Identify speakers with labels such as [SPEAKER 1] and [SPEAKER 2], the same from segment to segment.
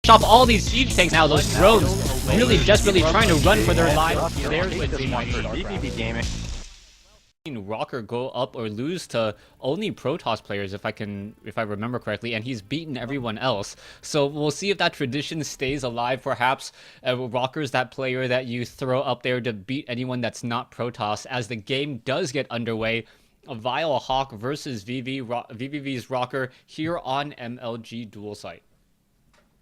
[SPEAKER 1] off all these siege tanks now. Those drones really desperately trying to run for their lives. There's Wednesday Night
[SPEAKER 2] vVv gaming.
[SPEAKER 1] Rocker go up or lose to only Protoss players if I remember correctly, and he's beaten everyone else. So we'll see if that tradition stays alive. Perhaps Rocker's that player that you throw up there to beat anyone that's not Protoss as the game does get underway. A vileHawk versus vVv's Rocker here on MLG Dual Site.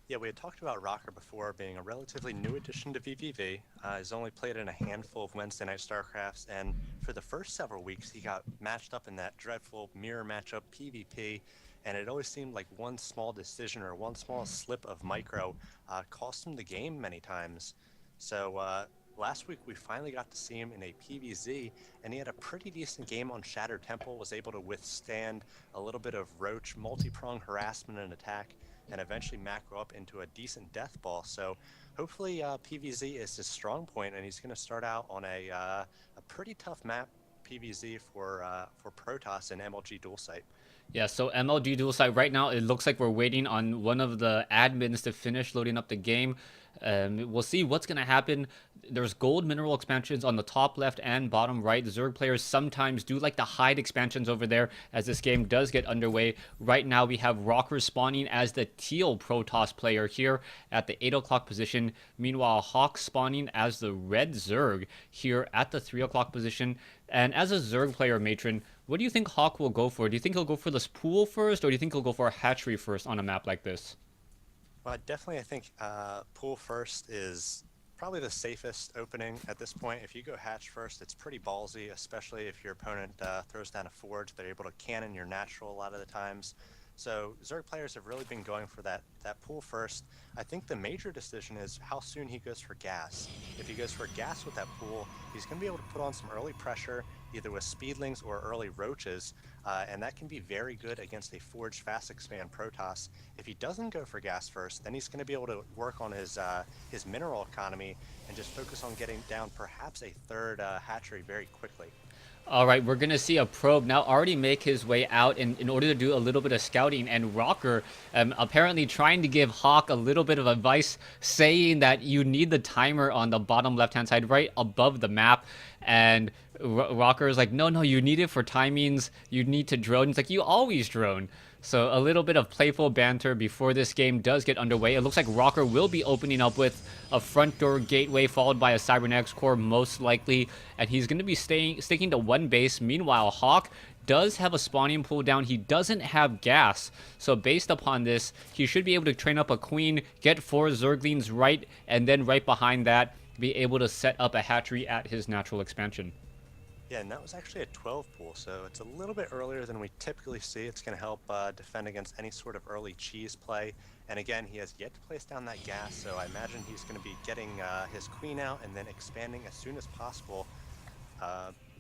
[SPEAKER 2] Yeah, we had talked about Rocker before being a relatively new addition to vVv. He's only played in a handful of Wednesday Night Starcrafts, and for the first several weeks he got matched up in that dreadful mirror matchup PvP, and it always seemed like one small decision or one small slip of micro cost him the game many times. So last week we finally got to see him in a PvZ, and he had a pretty decent game on Shattered Temple, was able to withstand a little bit of roach, multi-prong harassment and attack, and eventually macro up into a decent death ball. So hopefully PvZ is his strong point, and he's going to start out on a pretty tough map, PvZ, for Protoss and MLG Dual Site.
[SPEAKER 1] Yeah, so MLG Dual Site right now, it looks like we're waiting on one of the admins to finish loading up the game. We'll see what's going to happen. There's gold mineral expansions on the top left and bottom right. Zerg players sometimes do like to hide expansions over there as this game does get underway. Right now we have Rocker spawning as the teal Protoss player here at the 8 o'clock position. Meanwhile, Hawk spawning as the red Zerg here at the 3 o'clock position. And as a Zerg player, Matron, what do you think Hawk will go for? Do you think he'll go for this pool first, or do you think he'll go for a hatchery first on a map like this?
[SPEAKER 2] Well, definitely I think pool first is probably the safest opening at this point. If you go hatch first, it's pretty ballsy, especially if your opponent throws down a forge. They're able to cannon your natural a lot of the times. So Zerg players have really been going for that pool first. I think the major decision is how soon he goes for gas. If he goes for gas with that pool, he's going to be able to put on some early pressure, either with speedlings or early roaches, and that can be very good against a forged fast expand Protoss. If he doesn't go for gas first, then he's going to be able to work on his mineral economy and just focus on getting down perhaps a third hatchery very quickly.
[SPEAKER 1] All right, we're going to see a probe now already make his way out in order to do a little bit of scouting. And Rocker apparently trying to give Hawk a little bit of advice, saying that you need the timer on the bottom left-hand side right above the map. And Rocker is like, no, you need it for timings. You need to drone. It's like, you always drone. So a little bit of playful banter before this game does get underway. It looks like Rocker will be opening up with a front door gateway followed by a Cybernetics core most likely. And he's going to be sticking to one base. Meanwhile, Hawk does have a spawning pool down. He doesn't have gas. So based upon this, he should be able to train up a queen, get 4 Zerglings right, and then right behind that, be able to set up a hatchery at his natural expansion.
[SPEAKER 2] Yeah, and that was actually a 12 pool, so it's a little bit earlier than we typically see. It's going to help defend against any sort of early cheese play. And again, he has yet to place down that gas, so I imagine he's going to be getting his queen out and then expanding as soon as possible.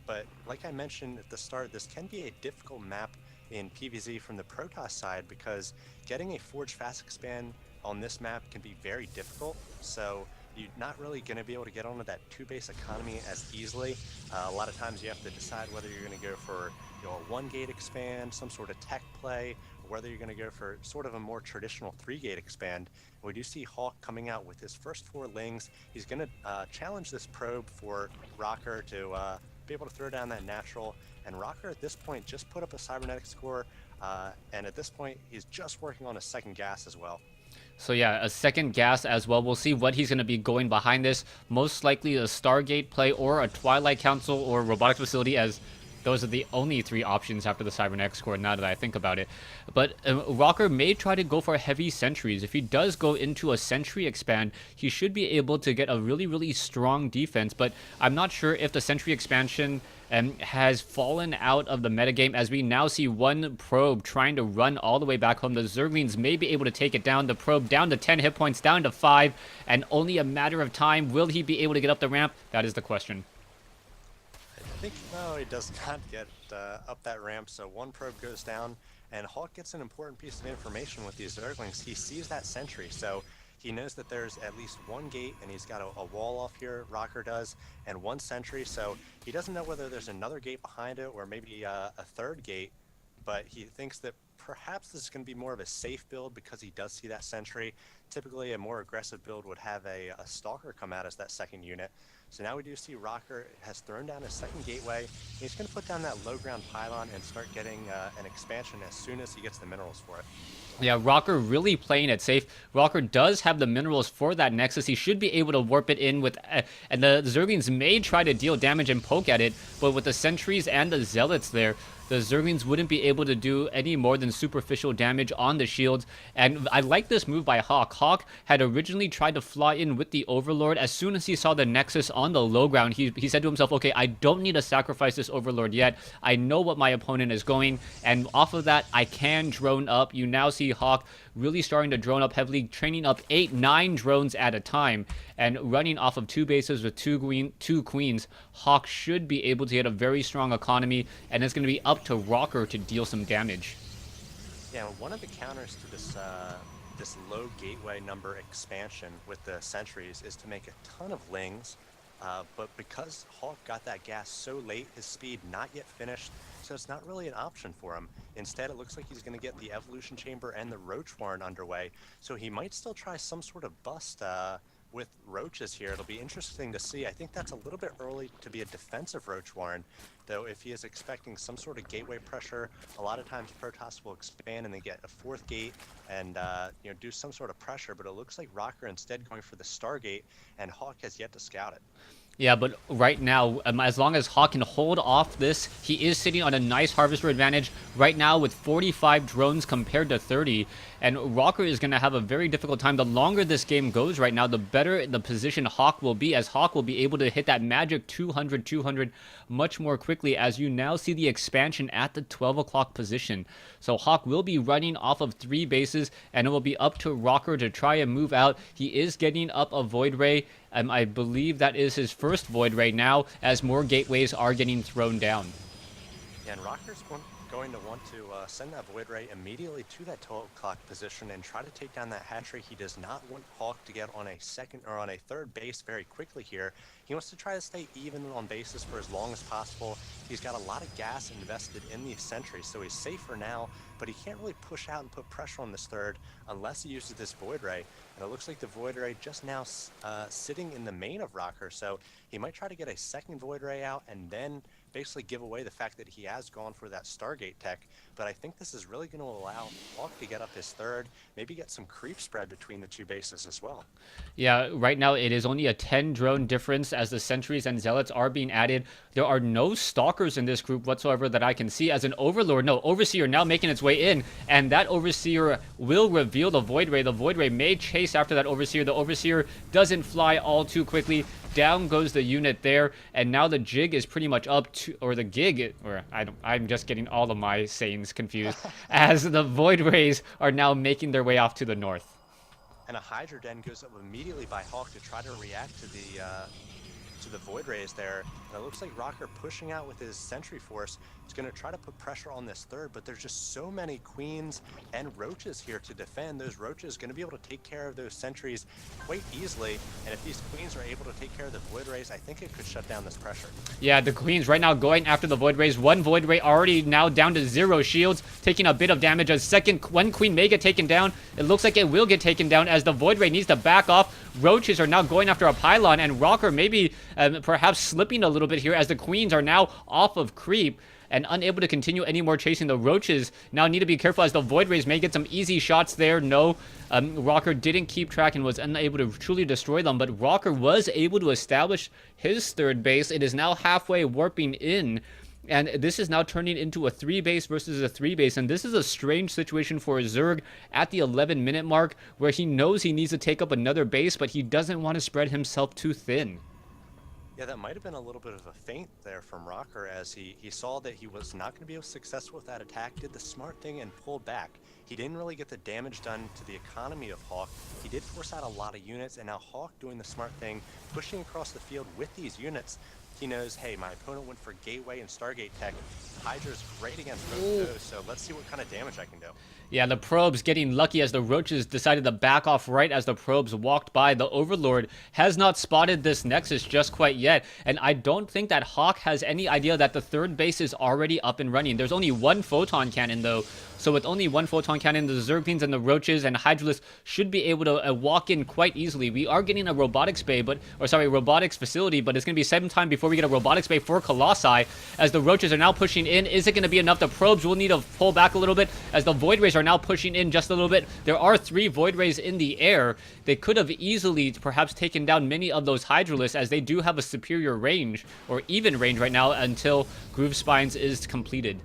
[SPEAKER 2] But like I mentioned at the start, this can be a difficult map in PvZ from the Protoss side because getting a forged fast expand on this map can be very difficult. So you're not really going to be able to get onto that 2-base economy as easily. A lot of times you have to decide whether you're going to go for a 1-gate expand, some sort of tech play, or whether you're going to go for sort of a more traditional 3-gate expand. And we do see Hawk coming out with his first 4 lings. He's going to challenge this probe for Rocker to be able to throw down that natural. And Rocker at this point just put up a Cybernetics core, and at this point he's just working on a second gas as well.
[SPEAKER 1] So yeah, a second gas as well. We'll see what he's going to be going behind this. Most likely a Stargate play or a Twilight Council or Robotics Facility, as those are the only 3 options after the Cybernetics core, now that I think about it. But Rocker may try to go for heavy sentries. If he does go into a sentry expand, he should be able to get a really strong defense. But I'm not sure if the sentry expansion has fallen out of the metagame, as we now see one probe trying to run all the way back home. The Zerglings may be able to take it down. The probe down to 10 hit points, down to 5, and only a matter of time. Will he be able to get up the ramp? That is the question.
[SPEAKER 2] I think no, he does not get up that ramp, so one probe goes down, and Hawk gets an important piece of information with these Zerglings. He sees that sentry, so he knows that there's at least 1 gate, and he's got a wall off here, Rocker does, and 1 sentry, so he doesn't know whether there's another gate behind it or maybe a 3rd gate, but he thinks that perhaps this is going to be more of a safe build because he does see that sentry. Typically, a more aggressive build would have a Stalker come out as that second unit. So now we do see Rocker has thrown down his second gateway. He's going to put down that low ground pylon and start getting an expansion as soon as he gets the minerals for it.
[SPEAKER 1] Yeah, Rocker really playing it safe. Rocker does have the minerals for that Nexus. He should be able to warp it in with... and the Zerglings may try to deal damage and poke at it, but with the sentries and the zealots there, the Zerglings wouldn't be able to do any more than superficial damage on the shields. And I like this move by Hawk. Hawk had originally tried to fly in with the Overlord. As soon as he saw the Nexus on the low ground, he said to himself, okay, I don't need to sacrifice this Overlord yet. I know what my opponent is going, and off of that, I can drone up. You now see Hawk really starting to drone up heavily, training up 8-9 drones at a time, and running off of 2 bases with two queens. Hawk should be able to get a very strong economy, and it's going to be up to Rocker to deal some damage.
[SPEAKER 2] Yeah, one of the counters to this this low gateway number expansion with the sentries is to make a ton of lings, but because Hawk got that gas so late, his speed not yet finished, so it's not really an option for him. Instead, it looks like he's going to get the Evolution Chamber and the Roach Warren underway, so he might still try some sort of bust with Roaches here. It'll be interesting to see. I think that's a little bit early to be a defensive Roach Warren, though if he is expecting some sort of gateway pressure, a lot of times Protoss will expand and they get a 4th gate and do some sort of pressure, but it looks like Rocker instead going for the Stargate, and Hawk has yet to scout it.
[SPEAKER 1] Yeah, but right now, as long as Hawk can hold off this, he is sitting on a nice Harvester advantage right now with 45 drones compared to 30, and Rocker is going to have a very difficult time. The longer this game goes right now, the better the position Hawk will be, as Hawk will be able to hit that magic 200 much more quickly, as you now see the expansion at the 12 o'clock position. So Hawk will be running off of 3 bases, and it will be up to Rocker to try and move out. He is getting up a Void Ray. I believe that is his first Void Ray now, as more gateways are getting thrown down.
[SPEAKER 2] Yeah, and Rocker's going to want to send that Void Ray immediately to that 12 o'clock position and try to take down that hatchery. He does not want Hawk to get on a second or on a third base very quickly here. He wants to try to stay even on bases for as long as possible. He's got a lot of gas invested in these sentries, so he's safe for now, but he can't really push out and put pressure on this third unless he uses this Void Ray. And it looks like the Void Ray just now sitting in the main of Rocker, so he might try to get a second Void Ray out and then basically give away the fact that he has gone for that Stargate tech. But I think this is really going to allow Hawk to get up his third, maybe get some creep spread between the 2 bases as well.
[SPEAKER 1] Yeah, right now it is only a 10 drone difference as the sentries and zealots are being added. There are no stalkers in this group whatsoever that I can see, as an Overlord. No, Overseer now making its way in, and that Overseer will reveal the Void Ray. The Void Ray may chase after that Overseer. The Overseer doesn't fly all too quickly. Down goes the unit there, and now the jig is pretty much up to, or the gig, or I'm just getting all of my sayings confused, as the Void Rays are now making their way off to the north.
[SPEAKER 2] And a Hydra Den goes up immediately by Hawk to try to react to the Void Rays there. And it looks like Rocker pushing out with his Sentry Force is going to try to put pressure on this third, but there's just so many Queens and Roaches here to defend. Those Roaches going to be able to take care of those sentries quite easily, and if these Queens are able to take care of the Void Rays, I think it could shut down this pressure.
[SPEAKER 1] Yeah, the Queens right now going after the Void Rays. One Void Ray already now down to 0 shields, taking a bit of damage. One Queen may get taken down. It looks like it will get taken down as the Void Ray needs to back off. Roaches are now going after a pylon, and Rocker maybe perhaps slipping a little bit here as the Queens are now off of creep and unable to continue anymore chasing. The Roaches now need to be careful as the Void Rays may get some easy shots there. No, Rocker didn't keep track and was unable to truly destroy them, but Rocker was able to establish his third base. It is now halfway warping in, and this is now turning into a 3 base versus a 3 base, and this is a strange situation for Zerg at the 11-minute mark, where he knows he needs to take up another base, but he doesn't want to spread himself too thin.
[SPEAKER 2] Yeah, that might have been a little bit of a feint there from Rocker, as he saw that he was not going to be successful with that attack, did the smart thing and pulled back. He didn't really get the damage done to the economy of Hawk. He did force out a lot of units, and now Hawk doing the smart thing, pushing across the field with these units. he knows, hey, my opponent went for Gateway and Stargate Tech. Hydra's great against both of those, so let's see what kind of damage I can do.
[SPEAKER 1] Yeah, the probes getting lucky as the roaches decided to back off right as the probes walked by. The Overlord has not spotted this Nexus just quite yet, and I don't think that Hawk has any idea that the third base is already up and running. There's only one photon cannon though, so with only one photon cannon, the Zerglings and the roaches and Hydralisk should be able to walk in quite easily. We are getting a robotics bay, robotics facility, but it's going to be some time before we get a robotics bay for Colossi, as the roaches are now pushing in. Is it going to be enough? The probes will need to pull back a little bit, as the Void Rays are now pushing in just a little bit. There are 3 Void Rays in the air. They could have easily perhaps taken down many of those Hydralisks, as they do have a superior range, or even range right now, until Groove Spines is completed.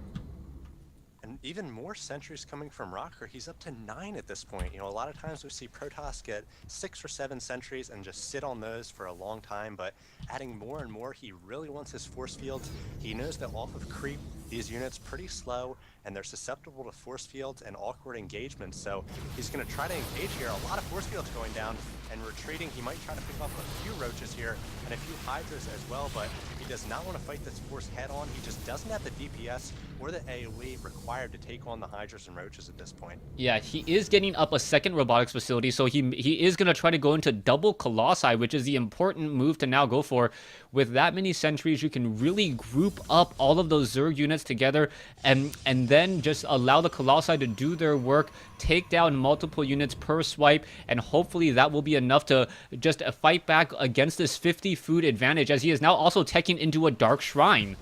[SPEAKER 2] Even more sentries coming from Rocker. He's up to 9 at this point. You know, a lot of times we see Protoss get 6 or 7 sentries and just sit on those for a long time, but adding more and more, he really wants his force fields. He knows that off of creep, these units pretty slow, and they're susceptible to force fields and awkward engagements, so he's going to try to engage here. A lot of force fields going down and retreating. He might try to pick off a few roaches here and a few Hydras as well, but he does not want to fight this force head on. He just doesn't have the DPS or the AoE required to take on the Hydras and roaches at this point.
[SPEAKER 1] Yeah, he is getting up a second robotics facility, so he is going to try to go into double Colossi, which is the important move to now go for. With that many sentries, you can really group up all of those Zerg units together and then just allow the Colossi to do their work, take down multiple units per swipe, and hopefully that will be enough to just fight back against this 50 food advantage, as he is now also teching into a Dark Shrine.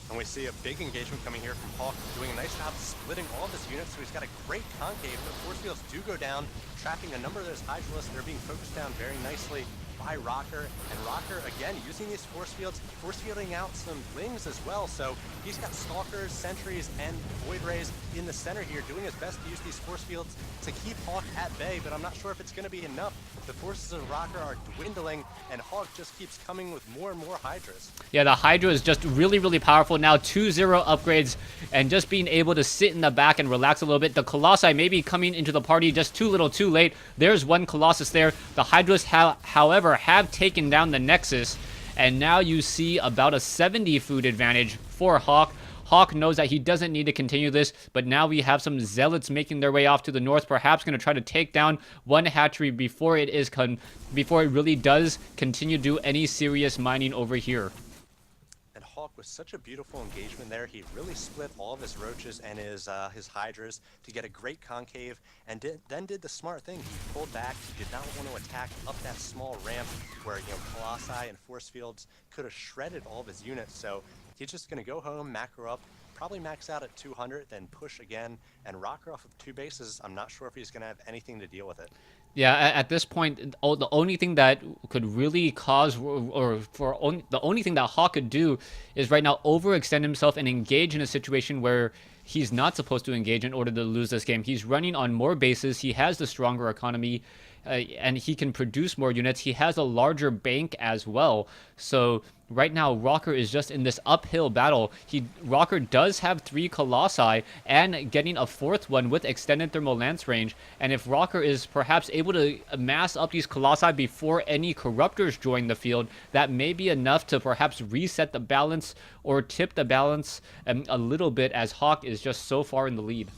[SPEAKER 2] And we see a big engagement coming here from Hawk, doing a nice job splitting all of his units, so he's got a great concave. The force fields do go down, trapping a number of those Hydralisks. They're being focused down very nicely by Rocker, and Rocker, again, using these force fields, force fielding out some Lings as well, so he's got Stalkers, Sentries, and Void Rays in the center here, doing his best to use these force fields to keep Hawk at bay, but I'm not sure if it's going to be enough. The forces of Rocker are dwindling, and Hawk just keeps coming with more and more Hydras. Yeah,
[SPEAKER 1] the Hydra is just really, really powerful now. 2-0 upgrades, and just being able to sit in the back and relax a little bit. The Colossi may be coming into the party just too little too late. There's one Colossus there. The Hydras, however, have taken down the Nexus, and now you see about a 70 food advantage for Hawk. Hawk knows that he doesn't need to continue this, but now we have some Zealots making their way off to the north, perhaps going to try to take down one hatchery before it really does continue to do any serious mining over here.
[SPEAKER 2] And Hawk, with such a beautiful engagement there, he really split all of his roaches and his Hydras to get a great concave, and then did the smart thing. He pulled back. He did not want to attack up that small ramp where, you know, Colossi and force fields could have shredded all of his units. So he's just going to go home, macro up, probably max out at 200, then push again, and Rocker off of 2 bases. I'm not sure if he's going to have anything to deal with it.
[SPEAKER 1] Yeah, at this point, the only thing that could really cause, the only thing that Hawk could do is right now overextend himself and engage in a situation where he's not supposed to engage in order to lose this game. He's running on more bases. He has the stronger economy, and he can produce more units. He has a larger bank as well. So right now, Rocker is just in this uphill battle. Rocker does have 3 Colossi and getting a 4th one with extended thermal lance range. And if Rocker is perhaps able to mass up these Colossi before any Corruptors join the field, that may be enough to perhaps reset the balance or tip the balance a little bit, as Hawk is just so far in the lead.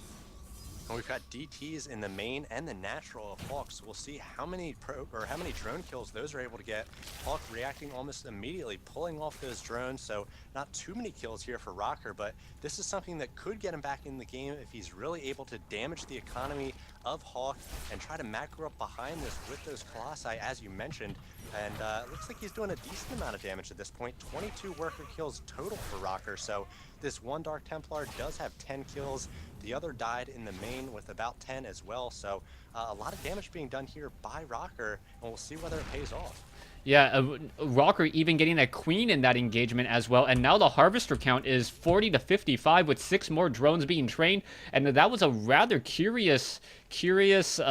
[SPEAKER 2] And we've got DTs in the main and the natural of Hawk, so we'll see how many drone kills those are able to get. Hawk reacting almost immediately, pulling off those drones, so not too many kills here for Rocker, but this is something that could get him back in the game if he's really able to damage the economy of Hawk and try to macro up behind this with those Colossi, as you mentioned. And it looks like he's doing a decent amount of damage at this point. 22 worker kills total for Rocker, so this one Dark Templar does have 10 kills. The other died in the main with about 10 as well, so a lot of damage being done here by Rocker, and we'll see whether it pays off.
[SPEAKER 1] Yeah, Rocker even getting a queen in that engagement as well, and now the Harvester count is 40 to 55 with 6 more drones being trained, and that was a rather curious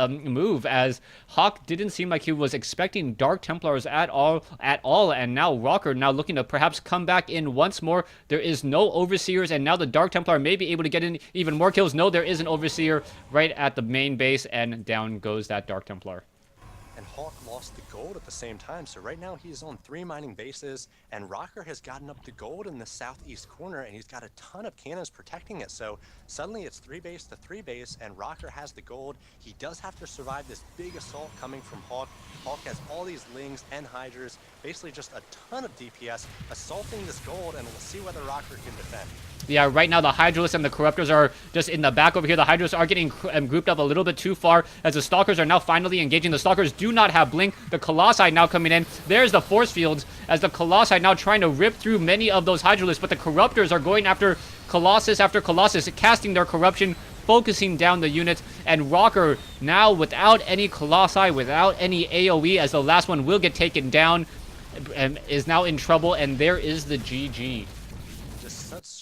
[SPEAKER 1] move, as Hawk didn't seem like he was expecting Dark Templars at all, and now Rocker now looking to perhaps come back in once more. There is no Overseers, and now the Dark Templar may be able to get in even more kills. No, there is an Overseer right at the main base, and down goes that Dark Templar.
[SPEAKER 2] and Hawk lost the gold at the same time. So right now he's on 3 mining bases, and Rocker has gotten up the gold in the southeast corner, and he's got a ton of cannons protecting it. So suddenly it's 3 base to 3 base, and Rocker has the gold. He does have to survive this big assault coming from Hawk. Hawk has all these Lings and Hydras, basically just a ton of DPS assaulting this gold, and we'll see whether Rocker can defend.
[SPEAKER 1] Yeah, right now the Hydralisks and the Corruptors are just in the back over here. The Hydralisks are getting grouped up a little bit too far as the Stalkers are now finally engaging. The Stalkers do not have Blink. The Colossi now coming in. There's the Force Fields as the Colossi now trying to rip through many of those Hydralisks, but the Corruptors are going after Colossus after Colossus, casting their Corruption, focusing down the units, and Rocker now without any Colossi, without any AoE, as the last one will get taken down, is now in trouble, and there is the GG.